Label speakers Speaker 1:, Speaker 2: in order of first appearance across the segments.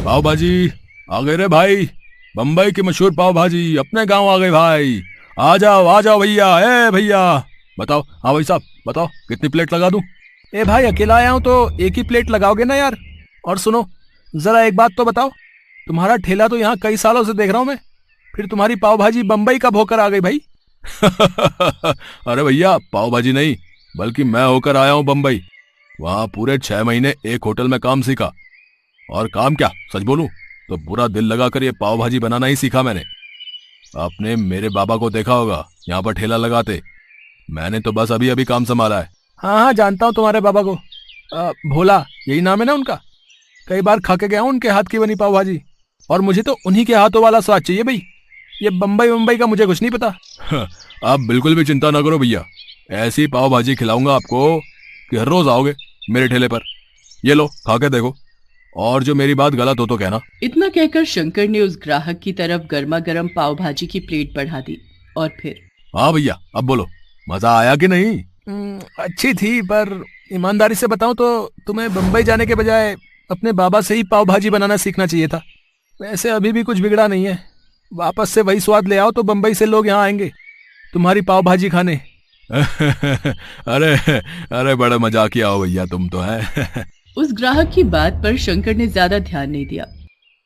Speaker 1: पाव भाजी आ गए रे भाई। बम्बई की मशहूर पाव भाजी अपने गांव आ गए भाई। आ जाओ भैया। ए भैया बताओ। हाँ भाई साहब बताओ कितनी प्लेट लगा दूं? ए भाई अकेला आया हूं तो एक ही प्लेट लगाओगे ना यार। और सुनो जरा एक बात तो बताओ, तुम्हारा ठेला तो यहाँ कई सालों से देख रहा हूं मैं, फिर तुम्हारी पाव भाजी बम्बई कब होकर आ गई भाई? अरे भैया पाव भाजी नहीं बल्कि मैं होकर आया हूं बम्बई। वहां पूरे 6 महीने एक होटल में काम सीखा। और काम क्या, सच बोलूं तो पूरा दिल लगाकर ये पाव भाजी बनाना ही सीखा मैंने। आपने मेरे बाबा को देखा होगा यहाँ पर ठेला लगाते, मैंने तो बस अभी अभी काम संभाला है। हाँ हाँ जानता हूँ तुम्हारे बाबा को, भोला यही नाम है ना उनका। कई बार खा के गया हूँ उनके हाथ की बनी पाव भाजी, और मुझे तो उन्हीं के हाथों वाला स्वाद चाहिए भाई। ये बम्बई का मुझे कुछ नहीं पता। आप बिल्कुल भी चिंता ना करो भैया, ऐसी पाव भाजी खिलाऊंगा आपको कि हर रोज आओगे मेरे ठेले पर। ये लो खा के देखो, और जो मेरी बात गलत हो तो कहना।
Speaker 2: इतना कहकर शंकर ने उस ग्राहक की तरफ गर्मा गर्म पाव भाजी की प्लेट बढ़ा दी और फिर,
Speaker 1: हाँ भैया अब बोलो, मजा आया कि नहीं? अच्छी थी, पर ईमानदारी से बताऊं तो तुम्हें बम्बई जाने के बजाय अपने बाबा से ही पाव भाजी बनाना सीखना चाहिए था। वैसे अभी भी कुछ बिगड़ा नहीं है, वापस से वही स्वाद ले आओ तो बम्बई से लोग यहाँ आएंगे तुम्हारी पाव भाजी खाने। अरे बड़ा मजाकिया हो भैया तुम तो है।
Speaker 2: उस ग्राहक की बात पर शंकर ने ज्यादा ध्यान नहीं दिया,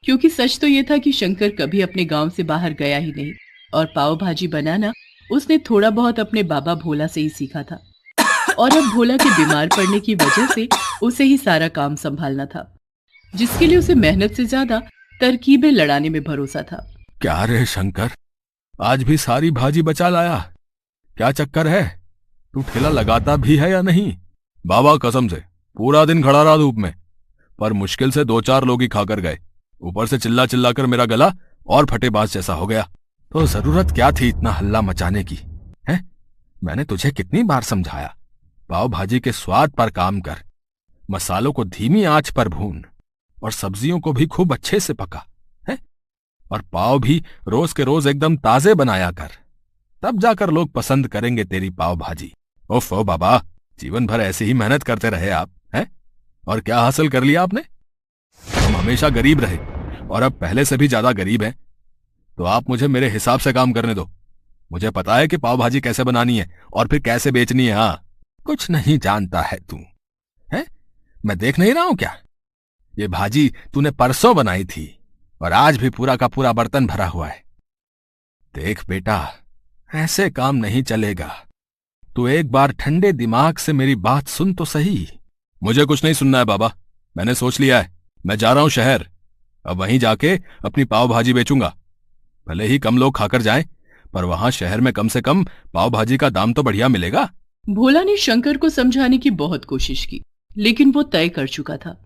Speaker 2: क्योंकि सच तो ये था कि शंकर कभी अपने गांव से बाहर गया ही नहीं, और पाव भाजी बनाना उसने थोड़ा बहुत अपने बाबा भोला से ही सीखा था। और अब भोला के बीमार पड़ने की वजह से उसे ही सारा काम संभालना था, जिसके लिए उसे मेहनत से ज्यादा तरकीबें लड़ाने में भरोसा था।
Speaker 1: क्या रे शंकर, आज भी सारी भाजी बचा लाया? क्या चक्कर है, तू ठेला लगाता भी है या नहीं? बाबा कसम से पूरा दिन खड़ा रहा धूप में, पर मुश्किल से 2-4 लोग ही खाकर गए। ऊपर से चिल्ला चिल्ला कर मेरा गला और फटेबाज जैसा हो गया। तो जरूरत क्या थी इतना हल्ला मचाने की? है मैंने तुझे कितनी बार समझाया, पाव भाजी के स्वाद पर काम कर, मसालों को धीमी आंच पर भून और सब्जियों को भी खूब अच्छे से पका है, और पाव भी रोज के रोज एकदम ताजे बनाया कर, तब जाकर लोग पसंद करेंगे तेरी पाव भाजी। ओफ ओ बाबा, जीवन भर ऐसे ही मेहनत करते रहे आप हैं, और क्या हासिल कर लिया आपने? हम हमेशा गरीब रहे और अब पहले से भी ज्यादा गरीब हैं। तो आप मुझे मेरे हिसाब से काम करने दो। मुझे पता है कि पाव भाजी कैसे बनानी है और फिर कैसे बेचनी है। हाँ कुछ नहीं जानता है तू, है मैं देख नहीं रहा हूं क्या? ये भाजी तूने परसों बनाई थी और आज भी पूरा का पूरा बर्तन भरा हुआ है। देख बेटा, ऐसे काम नहीं चलेगा। तू एक बार ठंडे दिमाग से मेरी बात सुन तो सही। मुझे कुछ नहीं सुनना है बाबा, मैंने सोच लिया है, मैं जा रहा हूं शहर। अब वहीं जाके अपनी पाव भाजी बेचूंगा। भले ही कम लोग खाकर जाएं, पर वहां शहर में कम से कम पाव भाजी का दाम तो बढ़िया मिलेगा।
Speaker 2: भोला ने शंकर को समझाने की बहुत कोशिश की, लेकिन वो तय कर चुका था।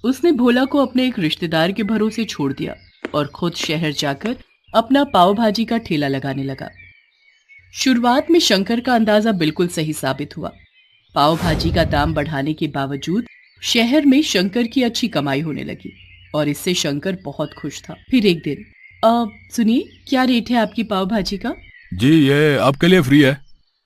Speaker 2: उसने भोला को अपने एक रिश्तेदार के भरोसे छोड़ दिया और खुद शहर जाकर अपना पाव भाजी का ठेला लगाने लगा। शुरुआत में शंकर का अंदाजा बिल्कुल सही साबित हुआ। पाव भाजी का दाम बढ़ाने के बावजूद शहर में शंकर की अच्छी कमाई होने लगी और इससे शंकर बहुत खुश था। फिर एक दिन, सुनिए, क्या रेट है आपकी पाव भाजी का?
Speaker 1: जी ये आपके लिए फ्री है।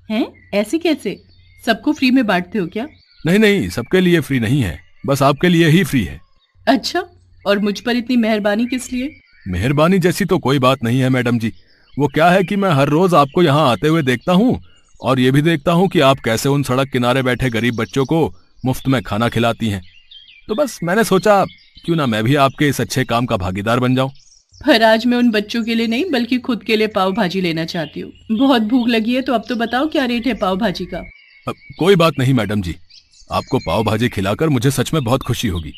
Speaker 2: हैं? ऐसे कैसे? सबको फ्री में बांटते हो क्या?
Speaker 1: नहीं, सबके लिए फ्री नहीं है, बस आपके लिए ही फ्री है।
Speaker 2: अच्छा, और मुझ पर इतनी मेहरबानी किस लिए?
Speaker 1: मेहरबानी जैसी तो कोई बात नहीं है मैडम जी। वो क्या है कि मैं हर रोज आपको यहाँ आते हुए देखता हूँ, और ये भी देखता हूँ कि आप कैसे उन सड़क किनारे बैठे गरीब बच्चों को मुफ्त में खाना खिलाती हैं। तो बस मैंने सोचा क्यों ना मैं भी आपके इस अच्छे काम का भागीदार बन जाऊं।
Speaker 2: पर आज मैं उन बच्चों के लिए नहीं बल्कि खुद के लिए पाव भाजी लेना चाहती हूँ। बहुत भूख लगी है, तो अब तो बताओ क्या रेट है पाव भाजी का?
Speaker 1: कोई बात नहीं मैडम जी, आपको पाव भाजी खिलाकर मुझे सच में बहुत खुशी होगी।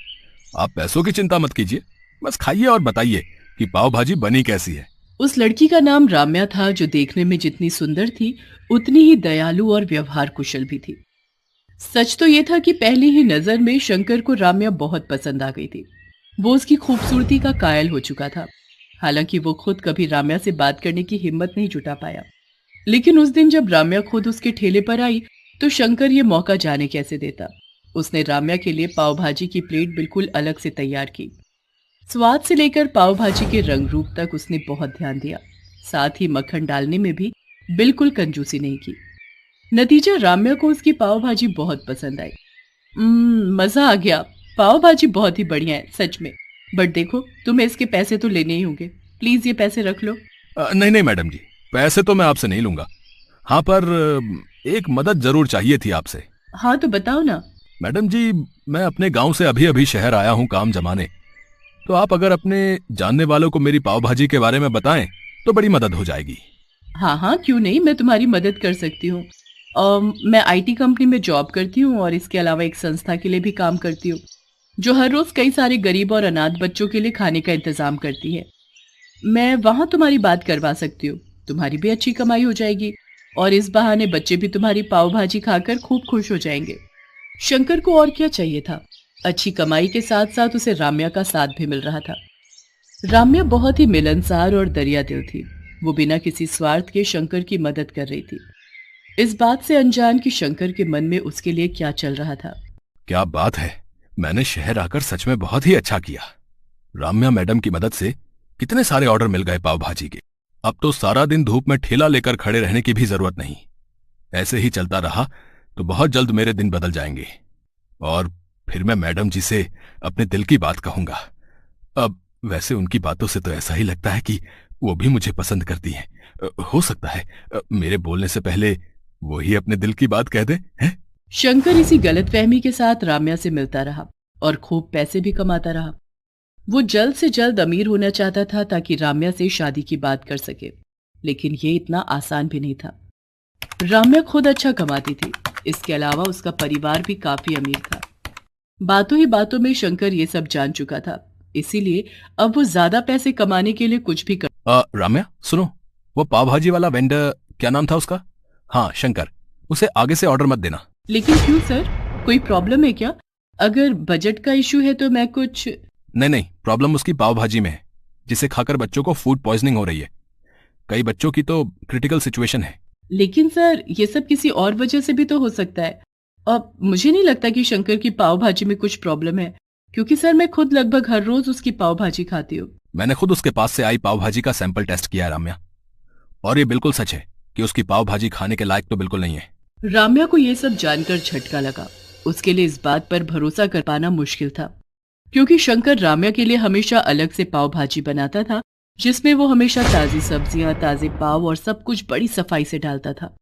Speaker 1: आप पैसों की चिंता मत कीजिए, बस खाइए और बताइए कि पाव भाजी बनी कैसी है।
Speaker 2: उस लड़की का नाम राम्या था, जो देखने में जितनी सुंदर थी उतनी ही दयालु और व्यवहार कुशल भी थी। सच तो ये था कि पहली ही नजर में शंकर को राम्या बहुत पसंद आ गई थी। वो उसकी खूबसूरती का कायल हो चुका था। हालांकि वो खुद कभी राम्या से बात करने की हिम्मत नहीं जुटा पाया, लेकिन उस दिन जब राम्या खुद उसके ठेले पर आई तो शंकर ये मौका जाने कैसे देता। उसने राम्या के लिए पाव भाजी की प्लेट बिल्कुल अलग से तैयार की। स्वाद से लेकर पाव भाजी के रंग रूप तक उसने बहुत ध्यान दिया, साथ ही मक्खन डालने में भी बिल्कुल कंजूसी नहीं की। नतीजा, राम्या को उसकी पाव भाजी बहुत पसंद आई। मजा आ गया, पाव भाजी बहुत ही बढ़िया है सच में। बट देखो, तुम्हें इसके पैसे तो लेने ही होंगे। प्लीज ये पैसे रख लो।
Speaker 1: नहीं नहीं मैडम जी, पैसे तो मैं आपसे नहीं लूंगा। हाँ पर एक मदद जरूर चाहिए थी आपसे।
Speaker 2: हाँ तो बताओ ना।
Speaker 1: मैडम जी, मैं अपने गांव से अभी अभी शहर आया हूँ काम जमाने। तो आप अगर अपने जानने वालों को मेरी पाव भाजी के बारे में बताएं तो बड़ी मदद हो जाएगी।
Speaker 2: हाँ हाँ, क्यों नहीं, मैं तुम्हारी मदद कर सकती हूँ। मैं आईटी कंपनी में जॉब करती हूँ और इसके अलावा एक संस्था के लिए भी काम करती हूँ, जो हर रोज कई सारे गरीब और अनाथ बच्चों के लिए खाने का इंतजाम करती है। मैं वहां तुम्हारी बात करवा सकती हूँ। तुम्हारी भी अच्छी कमाई हो जाएगी और इस बहाने बच्चे भी तुम्हारी पाव भाजी खाकर खूब खुश हो जाएंगे। शंकर को और क्या चाहिए था। अच्छी कमाई के साथ साथ उसे राम्या का साथ भी मिल रहा था। राम्या बहुत ही मिलनसार और दरिया दिल थी। वो बिना किसी स्वार्थ के शंकर की मदद कर रही थी, इस बात से अनजान कि शंकर के मन में उसके लिए क्या चल रहा था।
Speaker 1: क्या बात है, मैंने शहर आकर सच में बहुत ही अच्छा किया। राम्या मैडम की मदद से कितने सारे ऑर्डर मिल गए पाव भाजी के। अब तो सारा दिन धूप में ठेला लेकर खड़े रहने की भी जरूरत नहीं। ऐसे ही चलता रहा तो बहुत जल्द मेरे दिन बदल जाएंगे और फिर मैं मैडम जी से अपने दिल की बात कहूंगा। अब वैसे उनकी बातों से तो ऐसा ही लगता है कि वो भी मुझे पसंद करती हैं। हो सकता है मेरे बोलने से पहले वो ही अपने दिल की बात कह दे। हैं?
Speaker 2: शंकर इसी गलतफहमी के साथ राम्या से मिलता रहा और खूब पैसे भी कमाता रहा। वो जल्द से जल्द अमीर होना चाहता था ताकि राम्या से शादी की बात कर सके, लेकिन ये इतना आसान भी नहीं था। राम्या खुद अच्छा कमाती थी, इसके अलावा उसका परिवार भी काफी अमीर था। बातों ही बातों में शंकर ये सब जान चुका था, इसीलिए अब वो ज्यादा पैसे कमाने के लिए कुछ भी कर।
Speaker 1: राम्या सुनो, वो पाव भाजी वाला वेंडर क्या नाम था उसका? हाँ शंकर, उसे आगे से ऑर्डर मत देना।
Speaker 2: लेकिन क्यों सर, कोई प्रॉब्लम है क्या? अगर बजट का इशू है तो मैं कुछ।
Speaker 1: नहीं, प्रॉब्लम उसकी पाव भाजी में है, जिसे खाकर बच्चों को फूड पॉइजनिंग हो रही है। कई बच्चों की तो क्रिटिकल सिचुएशन है।
Speaker 2: लेकिन सर, ये सब किसी और वजह से भी तो हो सकता है। अब मुझे नहीं लगता कि शंकर की पाव भाजी में कुछ प्रॉब्लम है, क्योंकि सर मैं खुद लगभग हर रोज उसकी पाव भाजी खाती हूँ।
Speaker 1: मैंने खुद उसके पास से आई पाव भाजी का सैंपल टेस्ट किया है राम्या, और ये बिल्कुल सच है कि उसकी पाव भाजी खाने के लायक तो बिल्कुल नहीं है।
Speaker 2: राम्या को यह सब जानकर झटका लगा। उसके लिए इस बात पर भरोसा कर पाना मुश्किल था, क्योंकि शंकर राम्या के लिए हमेशा अलग से पाव भाजी बनाता था, जिसमें वो हमेशा ताजी सब्जियां, ताजे पाव और सब कुछ बड़ी सफाई से डालता था।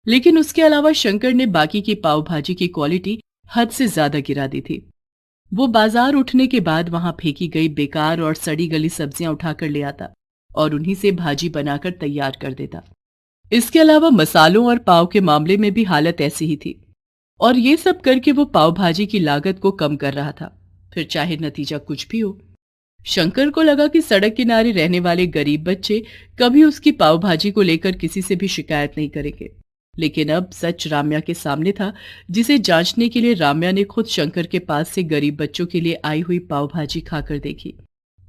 Speaker 2: लेकिन उसके अलावा शंकर ने बाकी की पाव भाजी की क्वालिटी हद से ज्यादा गिरा दी थी। वो बाजार उठने के बाद वहां फेंकी गई बेकार और सड़ी गली सब्जियां उठाकर ले आता और उन्हीं से भाजी बनाकर तैयार कर देता। इसके अलावा मसालों और पाव के मामले में भी हालत ऐसी ही थी, और ये सब करके वो पाव भाजी की लागत को कम कर रहा था, फिर चाहे नतीजा कुछ भी हो। शंकर को लगा कि सड़क किनारे रहने वाले गरीब बच्चे कभी उसकी पाव भाजी को लेकर किसी से भी शिकायत नहीं करेंगे। लेकिन अब सच राम्या के सामने था, जिसे जांचने के लिए राम्या ने खुद शंकर के पास से गरीब बच्चों के लिए आई हुई पाव भाजी खाकर देखी।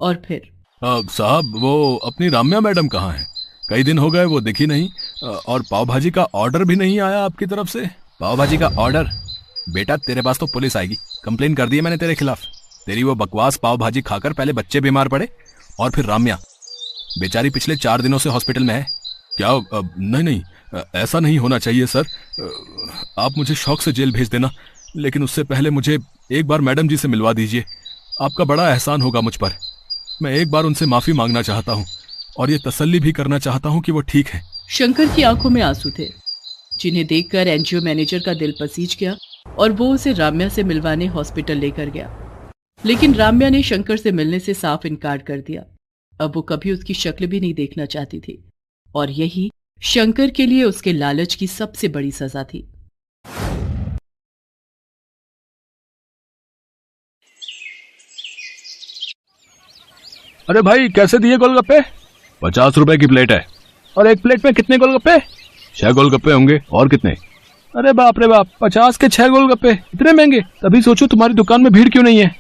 Speaker 2: और फिर
Speaker 1: साहब, वो अपनी राम्या मैडम कहाँ है? कई दिन हो गए वो दिखी नहीं, और पाव भाजी का ऑर्डर भी नहीं आया आपकी तरफ से। पाव भाजी का ऑर्डर? बेटा तेरे पास तो पुलिस आएगी, कंप्लेन कर दी है मैंने तेरे खिलाफ। तेरी वो बकवास पाव भाजी खाकर पहले बच्चे बीमार पड़े और फिर राम्या बेचारी पिछले 4 दिनों से हॉस्पिटल में है। क्या? नहीं, ऐसा नहीं होना चाहिए सर। आप मुझे शौक से जेल भेज देना, लेकिन उससे पहले मुझे एक बार मैडम जी से मिलवा दीजिए। आपका बड़ा एहसान होगा मुझ पर। मैं एक बार उनसे माफी मांगना चाहता हूँ और ये तसल्ली भी करना चाहता हूँ कि वो ठीक है।
Speaker 2: शंकर की आंखों में आंसू थे, जिन्हें देखकर एनजीओ मैनेजर का दिल पसीज गया और वो उसे राम्या से मिलवाने हॉस्पिटल लेकर गया। लेकिन राम्या ने शंकर से मिलने से साफ इनकार कर दिया। अब वो कभी उसकी शक्ल भी नहीं देखना चाहती थी, और यही शंकर के लिए उसके लालच की सबसे बड़ी सजा थी।
Speaker 1: अरे भाई, कैसे दिए गोलगप्पे? 50 रुपए की प्लेट है। और एक प्लेट में कितने गोलगप्पे? 6 गोलगप्पे होंगे। और कितने? अरे बाप रे बाप, 50 के 6 गोलगप्पे, इतने महंगे? तभी सोचो तुम्हारी दुकान में भीड़ क्यों नहीं है।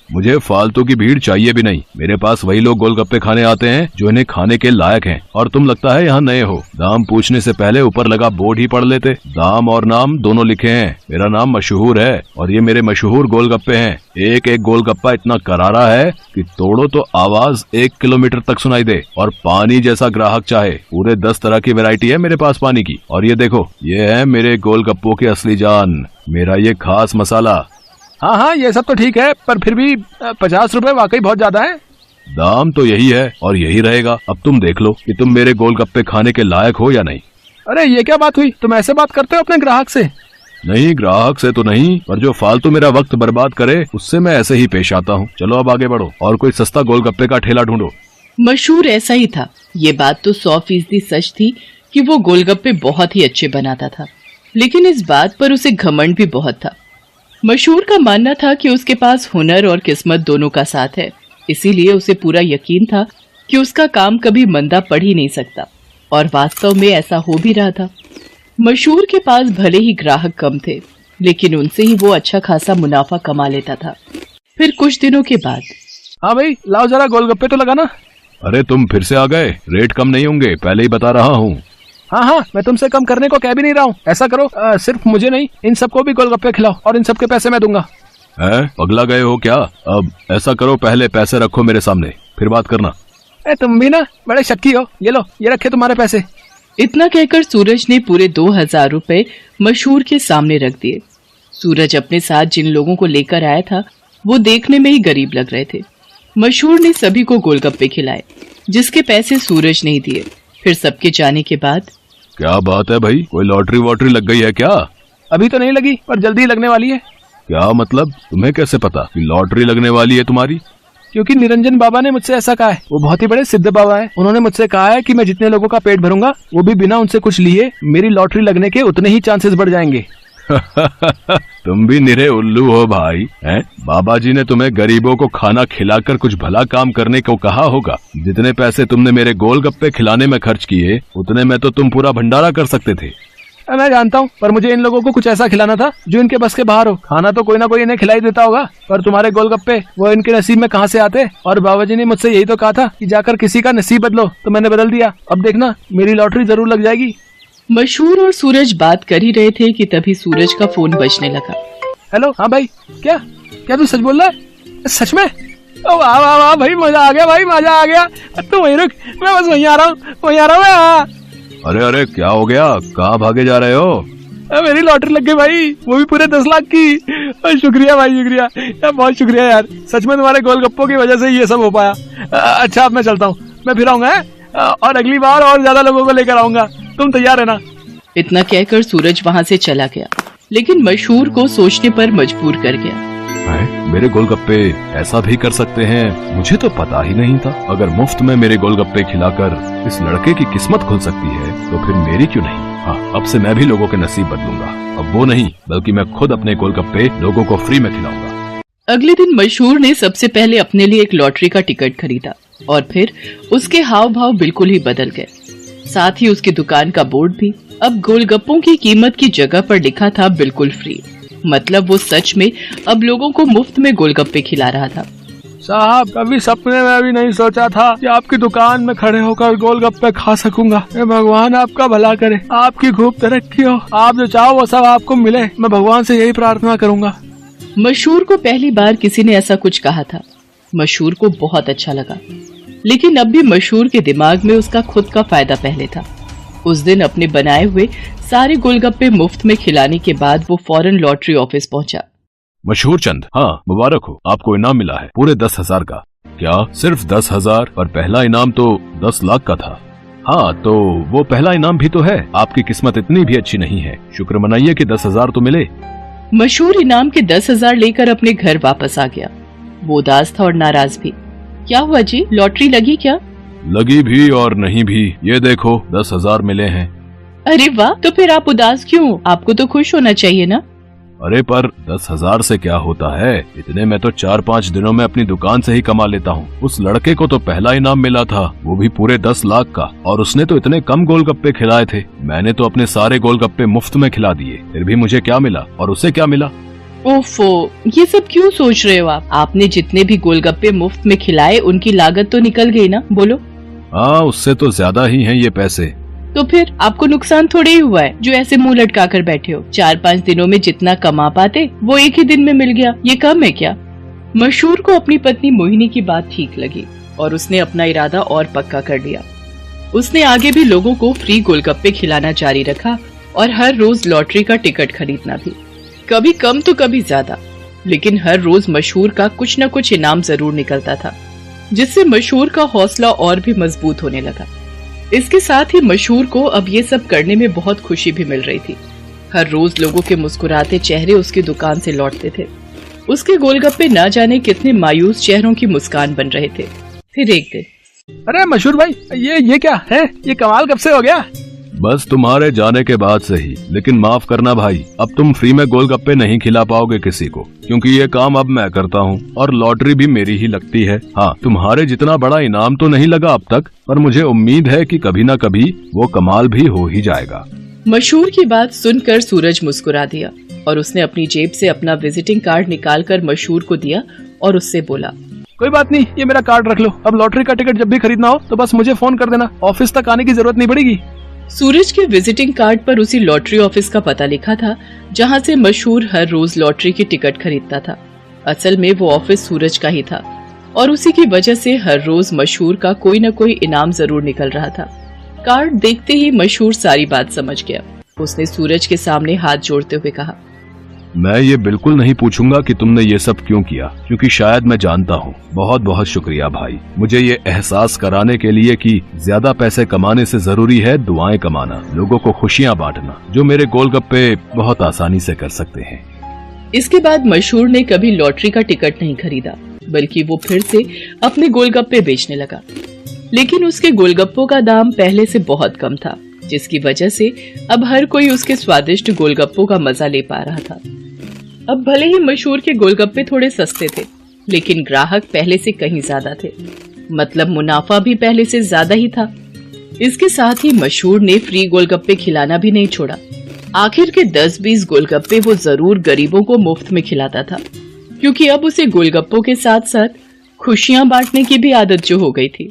Speaker 1: मुझे फालतू की भीड़ चाहिए भी नहीं। मेरे पास वही लोग गोलगप्पे खाने आते हैं जो इन्हें खाने के लायक हैं, और तुम लगता है यहाँ नए हो। दाम पूछने से पहले ऊपर लगा बोर्ड ही पढ़ लेते। दाम और नाम दोनों लिखे हैं। मेरा नाम मशहूर है और ये मेरे मशहूर गोलगप्पे हैं। एक एक गोलगप्पा इतना करारा है कि तोड़ो तो आवाज 1 किलोमीटर तक सुनाई दे, और पानी जैसा ग्राहक चाहे। पूरे 10 तरह की वैरायटी है मेरे पास पानी की। और ये देखो, ये है मेरे गोलगप्पों की असली जान, मेरा ये खास मसाला। हाँ हाँ, ये सब तो ठीक है, पर फिर भी 50 रुपए वाकई बहुत ज्यादा है। दाम तो यही है और यही रहेगा। अब तुम देख लो कि तुम मेरे गोलगप्पे खाने के लायक हो या नहीं। अरे ये क्या बात हुई, तुम ऐसे बात करते हो अपने ग्राहक से? नहीं, ग्राहक से तो नहीं, पर जो फालतू मेरा वक्त बर्बाद करे उससे मैं ऐसे ही पेश आता हूँ। चलो अब आगे बढ़ो और कोई सस्ता गोलगप्पे का ठेला ढूंढो।
Speaker 2: मशहूर ऐसा ही था। ये बात तो 100% सच थी कि वो गोलगप्पे बहुत ही अच्छे बनाता था, लेकिन इस बात पर उसे घमंड भी बहुत था। मशहूर का मानना था कि उसके पास हुनर और किस्मत दोनों का साथ है, इसीलिए उसे पूरा यकीन था कि उसका काम कभी मंदा पड़ ही नहीं सकता, और वास्तव में ऐसा हो भी रहा था। मशहूर के पास भले ही ग्राहक कम थे, लेकिन उनसे ही वो अच्छा खासा मुनाफा कमा लेता था। फिर कुछ दिनों के बाद,
Speaker 1: हाँ भाई, लाओ जरा गोलगप्पे तो लगाना। अरे तुम फिर से आ गए, रेट कम नहीं होंगे, पहले ही बता रहा हूँ। हाँ हाँ, मैं तुमसे कम करने को कह भी नहीं रहा हूँ। ऐसा करो, सिर्फ मुझे नहीं, इन सबको भी गोलगप्पे खिलाओ और इन सबके पैसे मैं दूंगा। पगला गए हो क्या? अब ऐसा करो, पहले पैसे रखो मेरे सामने, फिर बात करना। तुम भी ना बड़े शक्की हो, ये लो, ये रखे तुम्हारे पैसे।
Speaker 2: इतना कहकर सूरज ने पूरे 2000 रुपए मशहूर के सामने रख दिए। सूरज अपने साथ जिन लोगों को लेकर आया था वो देखने में ही गरीब लग रहे थे। मशहूर ने सभी को गोलगप्पे खिलाए, जिसके पैसे सूरज नहीं दिए। फिर सबके जाने के बाद,
Speaker 1: क्या बात है भाई, कोई लॉटरी वॉटरी लग गई है क्या? अभी तो नहीं लगी, पर जल्दी लगने वाली है। क्या मतलब? तुम्हें कैसे पता कि लॉटरी लगने वाली है तुम्हारी? क्योंकि निरंजन बाबा ने मुझसे ऐसा कहा है। वो बहुत ही बड़े सिद्ध बाबा है। उन्होंने मुझसे कहा है कि मैं जितने लोगों का पेट भरूंगा, वो भी बिना उनसे कुछ लिए, मेरी लॉटरी लगने के उतने ही चांसेस बढ़ जाएंगे। तुम भी निरे उल्लू हो भाई, हैं? बाबा जी ने तुम्हें गरीबों को खाना खिलाकर कुछ भला काम करने को कहा होगा। जितने पैसे तुमने मेरे गोलगप्पे खिलाने में खर्च किए, उतने में तो तुम पूरा भंडारा कर सकते थे। मैं जानता हूँ, पर मुझे इन लोगों को कुछ ऐसा खिलाना था जो इनके बस के बाहर हो। खाना तो कोई ना कोई इन्हें खिलाई देता होगा, पर तुम्हारे गोलगप्पे वो इनके नसीब में कहाँ से आते? और बाबा जी ने मुझसे यही तो कहा था कि जाकर किसी का नसीब बदलो, तो मैंने बदल दिया। अब देखना, मेरी लॉटरी जरूर लग जाएगी।
Speaker 2: मशहूर और सूरज बात कर ही रहे थे कि तभी सूरज का फोन बजने लगा।
Speaker 1: हेलो, हाँ भाई, क्या तू सच बोल रहा है? सच में? वाह वाह वाह भाई, मजा आ गया भाई, मजा आ गया। तू वहीं रुक, मैं बस वहीं आ रहा हूँ। अरे अरे, क्या हो गया? कहाँ भागे जा रहे हो? मेरी लॉटरी लग गई भाई, वो भी पूरे 10 लाख की। शुक्रिया भाई, शुक्रिया यार, बहुत शुक्रिया यार। सच में तुम्हारे गोलगप्पों की वजह से ये सब हो पाया। अच्छा, अब मैं चलता हूँ, मैं फिर आऊंगा और अगली बार और ज्यादा लोगों को लेकर आऊंगा। तुम तैयार है ना?
Speaker 2: इतना कहकर सूरज वहाँ से चला गया, लेकिन मशहूर को सोचने पर मजबूर कर गया।
Speaker 1: मेरे गोलगप्पे ऐसा भी कर सकते हैं, मुझे तो पता ही नहीं था। अगर मुफ्त में मेरे गोलगप्पे खिलाकर इस लड़के की किस्मत खुल सकती है, तो फिर मेरी क्यों नहीं? हाँ, अब से मैं भी लोगों के नसीब बदलूंगा। अब वो नहीं, बल्कि मैं खुद अपने गोलगप्पे लोगों को फ्री में खिलाऊंगा।
Speaker 2: अगले दिन मशहूर ने सबसे पहले अपने लिए एक लॉटरी का टिकट खरीदा, और फिर उसके हाव भाव बिल्कुल ही बदल गए। साथ ही उसकी दुकान का बोर्ड भी अब गोलगप्पों की कीमत की जगह पर लिखा था बिल्कुल फ्री। मतलब वो सच में अब लोगों को मुफ्त में गोलगप्पे खिला रहा था।
Speaker 1: साहब, कभी सपने में भी नहीं सोचा था कि आपकी दुकान में खड़े होकर गोलगप्पे खा सकूंगा। भगवान आपका भला करे, आपकी खूब तरक्की हो, आप जो चाहो वो सब आपको मिले। मैं भगवान से यही प्रार्थना करूंगा।
Speaker 2: मशहूर को पहली बार किसी ने ऐसा कुछ कहा था। मशहूर को बहुत अच्छा लगा, लेकिन अब भी मशहूर के दिमाग में उसका खुद का फायदा पहले था। उस दिन अपने बनाए हुए सारे गोलगप्पे मुफ्त में खिलाने के बाद वो फौरन लॉटरी ऑफिस पहुंचा।
Speaker 1: मशहूर चंद, हाँ मुबारक हो, आपको इनाम मिला है पूरे 10,000 का। क्या सिर्फ 10,000? पर पहला इनाम तो 10 लाख का था। हाँ, तो वो पहला इनाम भी तो है। आपकी किस्मत इतनी भी अच्छी नहीं है, शुक्र मनाइए कि 10,000 तो मिले।
Speaker 2: मशहूर इनाम के 10,000 लेकर अपने घर वापस आ गया। वो उदास था और नाराज भी। क्या हुआ जी, लॉटरी लगी क्या?
Speaker 1: लगी भी और नहीं भी, ये देखो 10,000 मिले हैं।
Speaker 2: अरे वाह, तो फिर आप उदास क्यों? आपको तो खुश होना चाहिए ना।
Speaker 1: अरे पर 10,000 से क्या होता है? इतने में तो 4-5 दिनों में अपनी दुकान से ही कमा लेता हूँ। उस लड़के को तो पहला इनाम मिला था, वो भी पूरे 10 लाख का, और उसने तो इतने कम गोलगप्पे खिलाए थे। मैंने तो अपने सारे गोलगप्पे मुफ्त में खिला दिए, फिर भी मुझे क्या मिला और उसे क्या मिला?
Speaker 2: ओफो, ये सब क्यों सोच रहे हो आप? आपने जितने भी गोलगप्पे मुफ्त में खिलाए उनकी लागत तो निकल गई ना, बोलो।
Speaker 1: हाँ, उससे तो ज्यादा ही हैं ये पैसे।
Speaker 2: तो फिर आपको नुकसान थोड़े ही हुआ है जो ऐसे मुंह लटका कर बैठे हो। 4-5 दिनों में जितना कमा पाते वो एक ही दिन में मिल गया, ये कम है क्या? मशहूर को अपनी पत्नी मोहिनी की बात ठीक लगी और उसने अपना इरादा और पक्का कर लिया। उसने आगे भी लोगों को फ्री गोलगप्पे खिलाना जारी रखा और हर रोज लॉटरी का टिकट खरीदना भी, कभी कम तो कभी ज्यादा। लेकिन हर रोज मशहूर का कुछ न कुछ इनाम जरूर निकलता था, जिससे मशहूर का हौसला और भी मजबूत होने लगा। इसके साथ ही मशहूर को अब ये सब करने में बहुत खुशी भी मिल रही थी। हर रोज लोगों के मुस्कुराते चेहरे उसकी दुकान से लौटते थे। उसके गोलगप्पे ना जाने कितने मायूस चेहरों की मुस्कान बन रहे थे। फिर एक दिन,
Speaker 3: अरे मशहूर भाई, ये क्या है? ये कमाल कब से हो गया?
Speaker 1: बस तुम्हारे जाने के बाद से ही। लेकिन माफ करना भाई, अब तुम फ्री में गोलगप्पे नहीं खिला पाओगे किसी को, क्योंकि ये काम अब मैं करता हूँ और लॉटरी भी मेरी ही लगती है। हाँ, तुम्हारे जितना बड़ा इनाम तो नहीं लगा अब तक, पर मुझे उम्मीद है कि कभी न कभी वो कमाल भी हो ही जाएगा।
Speaker 2: मशहूर की बात सुनकर सूरज मुस्कुरा दिया और उसने अपनी जेब से अपना विजिटिंग कार्ड निकालकर मशहूर को दिया और उससे बोला,
Speaker 3: कोई बात नहीं, ये मेरा कार्ड रख लो। अब लॉटरी का टिकट जब भी खरीदना हो तो बस मुझे फोन कर देना, ऑफिस तक आने की जरूरत नहीं पड़ेगी।
Speaker 2: सूरज के विजिटिंग कार्ड पर उसी लॉटरी ऑफिस का पता लिखा था जहां से मशहूर हर रोज लॉटरी की टिकट खरीदता था। असल में वो ऑफिस सूरज का ही था और उसी की वजह से हर रोज मशहूर का कोई न कोई इनाम जरूर निकल रहा था। कार्ड देखते ही मशहूर सारी बात समझ गया। उसने सूरज के सामने हाथ जोड़ते हुए कहा,
Speaker 1: मैं ये बिल्कुल नहीं पूछूंगा कि तुमने ये सब क्यों किया, क्योंकि शायद मैं जानता हूँ। बहुत बहुत शुक्रिया भाई, मुझे ये एहसास कराने के लिए कि ज्यादा पैसे कमाने से जरूरी है दुआएं कमाना, लोगों को खुशियाँ बांटना, जो मेरे गोलगप्पे बहुत आसानी से कर सकते हैं।
Speaker 2: इसके बाद मशहूर ने कभी लॉटरी का टिकट नहीं खरीदा, बल्कि वो फिर से अपने गोलगप्पे बेचने लगा। लेकिन उसके गोलगप्पों का दाम पहले से बहुत कम था, जिसकी वजह से अब हर कोई उसके स्वादिष्ट गोलगप्पों का मजा ले पा रहा था। अब भले ही मशहूर के गोलगप्पे थोड़े सस्ते थे, लेकिन ग्राहक पहले से कहीं ज्यादा थे, मतलब मुनाफा भी पहले से ज्यादा ही था। इसके साथ ही मशहूर ने फ्री गोलगप्पे खिलाना भी नहीं छोड़ा। आखिर के 10-20 गोलगप्पे वो जरूर गरीबों को मुफ्त में खिलाता था, क्योंकि अब उसे गोलगप्पों के साथ साथ खुशियां बांटने की भी आदत जो हो गई थी।